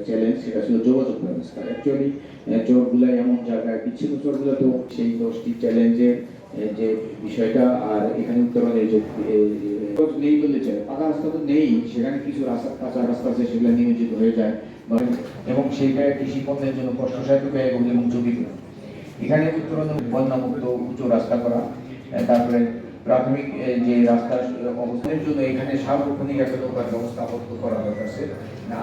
Challenge সেটা ছিল যোগাযোগ ব্যবস্থা। অ্যাকচুয়ালি চরগুলা এমন জায়গায় বিচ্ছিন্ন চরগুলা তো সেই 10টি চ্যালেঞ্জের যে বিষয়টা আর এখানে উত্তরণের যে নেই বললে চায় পাকা রাস্তা তো নেই, সেখানে কিছু রাস্তা কাঁচা রাস্তা আছে সেগুলো নিয়োজিত হয়ে যায় এবং সেইটা কৃষি পণ্যের জন্য কষ্টসাধ্য ব্যয়বহুল এবং ঝুঁকিপূর্ণ। এখানে উত্তরণ বন্যামুক্ত উঁচু রাস্তা করা, তারপরে প্রাথমিক যে রাস্তার অবস্থানের জন্য এখানে সার্বক্ষণিক একটা নৌকার ব্যবস্থা আপাতত করা দরকার আছে।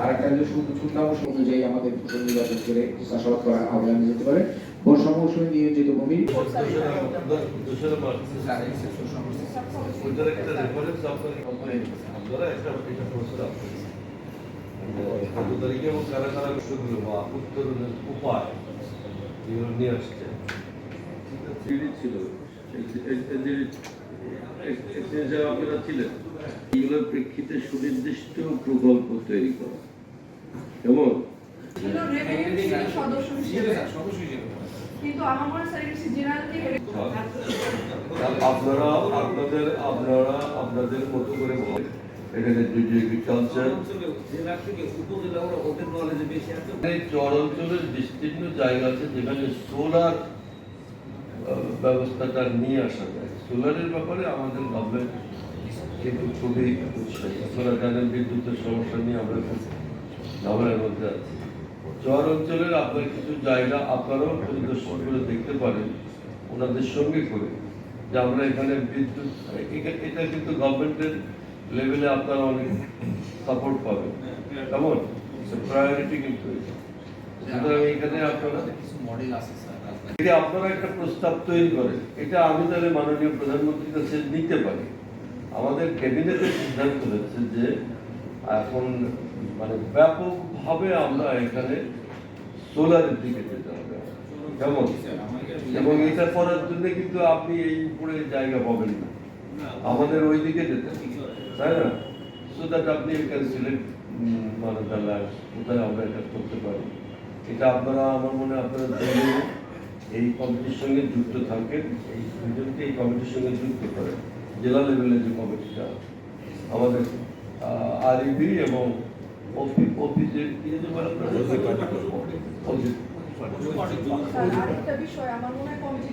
আর একটা হলো সুন্দরাংশ অনুযায়ী আমাদের ফসল নির্বাচন করে চাষাবাদ করা আহ্বান যেতে পারে। বর্ষা মৌসুমে নিয়োজিত ভূমি উপায় নিয়ে আসছে ছিল আপনারা ছিলেন, এগুলোর প্রেক্ষিতে সুনির্দিষ্ট প্রকল্প তৈরি করা এবং আপনারা আপনাদের মতো করে বলেন এখানে এগ্রিকালচার চর অঞ্চলের বিস্তীর্ণ জায়গা আছে যেখানে সোলার ব্যবস্থাটা নিয়ে আসা যায়। সোলারের ব্যাপারে আমাদের গভর্নমেন্ট কিন্তু খুবই উৎসাহী। আপনারা জানেন বিদ্যুতের সমস্যা নিয়ে আমরা খুব ঝামেলার মধ্যে আছি। চর অঞ্চলের আপনার কিছু জায়গা আপনারাও পরিদর্শন করে দেখতে পারেন ওনাদের সঙ্গে করে যে আমরা এখানে বিদ্যুৎ, এটা কিন্তু গভর্নমেন্টের লেভেলে আপনারা অনেক সাপোর্ট পাবেন, কেমন প্রায়োরিটি কিন্তু সুতরাং এখানে আপনারা আপনারা একটা প্রস্তাব তৈরি করেন, এটা আমি তাহলে মাননীয় প্রধানমন্ত্রীর কাছে নিতে পারি। আমাদের ক্যাবিনেটের সিদ্ধান্ত হয়েছে যে এখন মানে ব্যাপকভাবে আমরা এখানে সোলারের দিকে যেতে হবে, কেমন, এবং এটা করার জন্য কিন্তু আপনি এই উপরে জায়গা পাবেন না, আমাদের ওই দিকে যেতে, তাই না? সো দ্যাট আপনি এখানে সিলেক্ট মানে তাহলে কোথায় আমরা এটা করতে পারি। এটা আপনারা আমার মনে আপনারা এই কমিটির সঙ্গে যুক্ত থাকেন, এই দুজনকে এই কমিটির সঙ্গে যুক্ত করেন। জেলা লেভেলের যে কমিটিটা আমাদের আরইবি এবং আরেকটা বিষয় আমার মনে হয় কমিটি